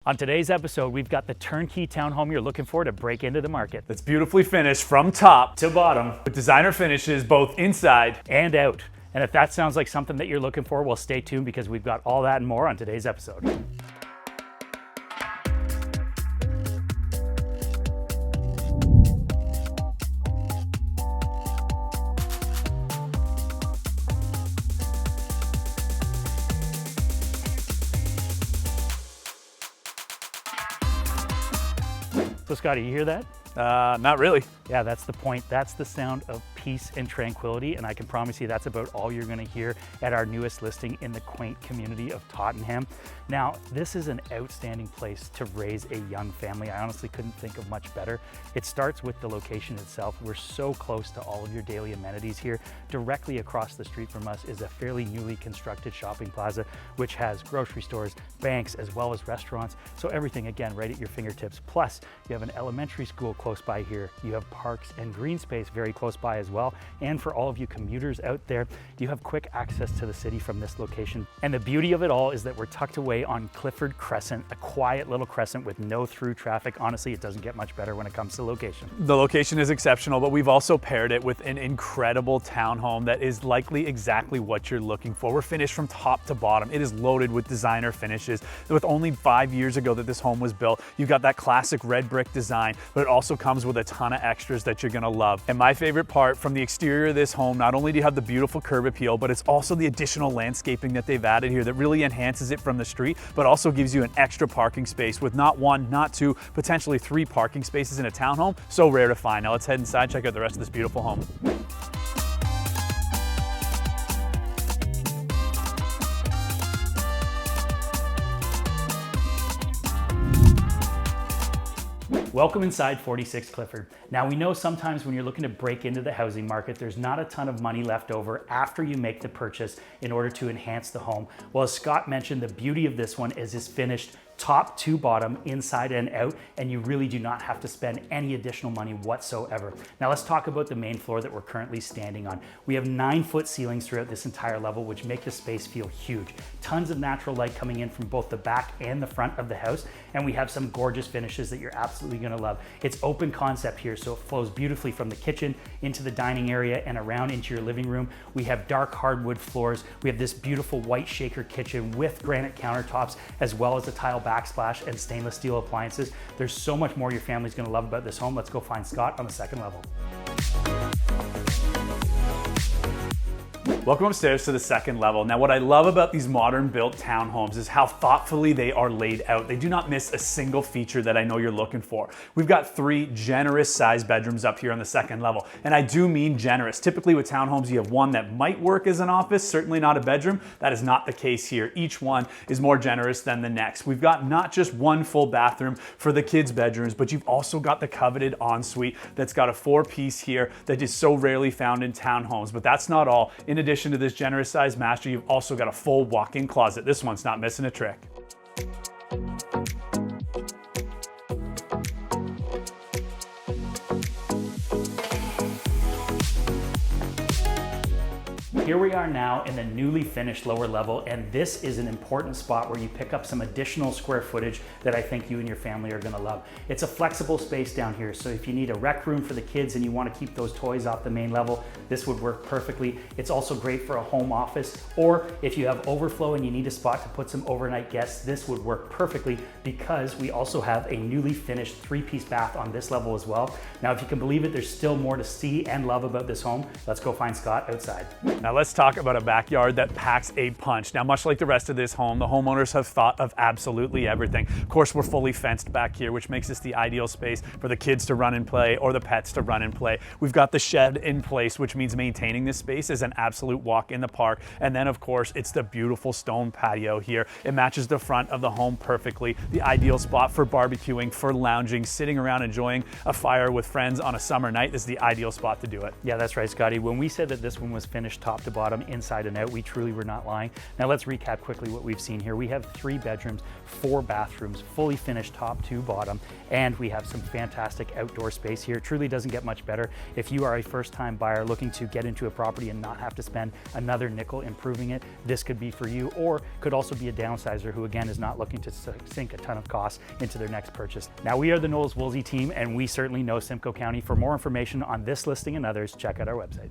On today's episode, we've got the turnkey townhome you're looking for to break into the market. That's beautifully finished from top To bottom. with designer finishes both inside And out. And if that sounds like something that you're looking for, well, stay tuned because we've got all that and more on today's episode. So Scotty, you hear that? Not really. Yeah, that's the point. That's the sound of peace and tranquility, and I can promise you that's about all you're going to hear at our newest listing in the quaint community of Tottenham. Now, this is an outstanding place to raise a young family. I honestly couldn't think of much better. It starts with the location itself. We're so close to all of your daily amenities here. Directly across the street from us is a fairly newly constructed shopping plaza, which has grocery stores, banks, as well as restaurants. So everything, again, right at your fingertips. Plus, you have an elementary school close by here. You have parks and green space very close by as well. And for all of you commuters out there, you have quick access to the city from this location. And the beauty of it all is that we're tucked away on Clifford Crescent, a quiet little crescent with no through traffic. Honestly, it doesn't get much better when it comes to location. The location is exceptional, but we've also paired it with an incredible townhome that is likely exactly what you're looking for. We're finished from top to bottom. It is loaded with designer finishes. With only 5 years ago that this home was built, you've got that classic red brick design, but it also comes with a ton of extras that you're gonna love. And my favorite part, from the exterior of this home, not only do you have the beautiful curb appeal, but it's also the additional landscaping that they've added here that really enhances it from the street, but also gives you an extra parking space with not one, not two, potentially 3 parking spaces in a townhome. So rare to find. Now let's head inside, check out the rest of this beautiful home. Welcome inside 46 Clifford. Now we know sometimes when you're looking to break into the housing market, there's not a ton of money left over after you make the purchase in order to enhance the home. Well, as Scott mentioned, the beauty of this one is it's finished top to bottom, inside and out, and you really do not have to spend any additional money whatsoever. Now let's talk about the main floor that we're currently standing on. We have 9-foot ceilings throughout this entire level, which make the space feel huge. Tons of natural light coming in from both the back and the front of the house, and we have some gorgeous finishes that you're absolutely gonna love. It's open concept here, so it flows beautifully from the kitchen into the dining area and around into your living room. We have dark hardwood floors. We have this beautiful white shaker kitchen with granite countertops, as well as a tile backsplash and stainless steel appliances. There's so much more your family's gonna love about this home. Let's go find Scott on the second level. Welcome upstairs to the second level. Now, what I love about these modern built townhomes is how thoughtfully they are laid out. They do not miss a single feature that I know you're looking for. We've got 3 generous sized bedrooms up here on the second level. And I do mean generous. Typically with townhomes, you have one that might work as an office, certainly not a bedroom. That is not the case here. Each one is more generous than the next. We've got not just one full bathroom for the kids' bedrooms, but you've also got the coveted ensuite that's got a 4-piece here that is so rarely found in townhomes. But that's not all. In addition to this generous sized master, you've also got a full walk-in closet. This one's not missing a trick. Here we are now in the newly finished lower level, and this is an important spot where you pick up some additional square footage that I think you and your family are gonna love. It's a flexible space down here, so if you need a rec room for the kids and you wanna keep those toys off the main level, this would work perfectly. It's also great for a home office, or if you have overflow and you need a spot to put some overnight guests, this would work perfectly because we also have a newly finished 3-piece bath on this level as well. Now, if you can believe it, there's still more to see and love about this home. Let's go find Scott outside. Now let's talk about a backyard that packs a punch. Now, much like the rest of this home, the homeowners have thought of absolutely everything. Of course, we're fully fenced back here, which makes this the ideal space for the kids to run and play or the pets to run and play. We've got the shed in place, which means maintaining this space is an absolute walk in the park. And then, of course, it's the beautiful stone patio here. It matches the front of the home perfectly. The ideal spot for barbecuing, for lounging, sitting around enjoying a fire with friends on a summer night. This is the ideal spot to do it. Yeah, that's right, Scotty. When we said that this one was finished top to to bottom, inside and out. We truly were not lying. Now let's recap quickly what we've seen here. We have 3 bedrooms, 4 bathrooms, fully finished top to bottom, and we have some fantastic outdoor space here. It truly doesn't get much better. If you are a first-time buyer looking to get into a property and not have to spend another nickel improving it, this could be for you, or could also be a downsizer who again is not looking to sink a ton of costs into their next purchase. Now we are the Knowles Woolsey team, and we certainly know Simcoe County. For more information on this listing and others, check out our website.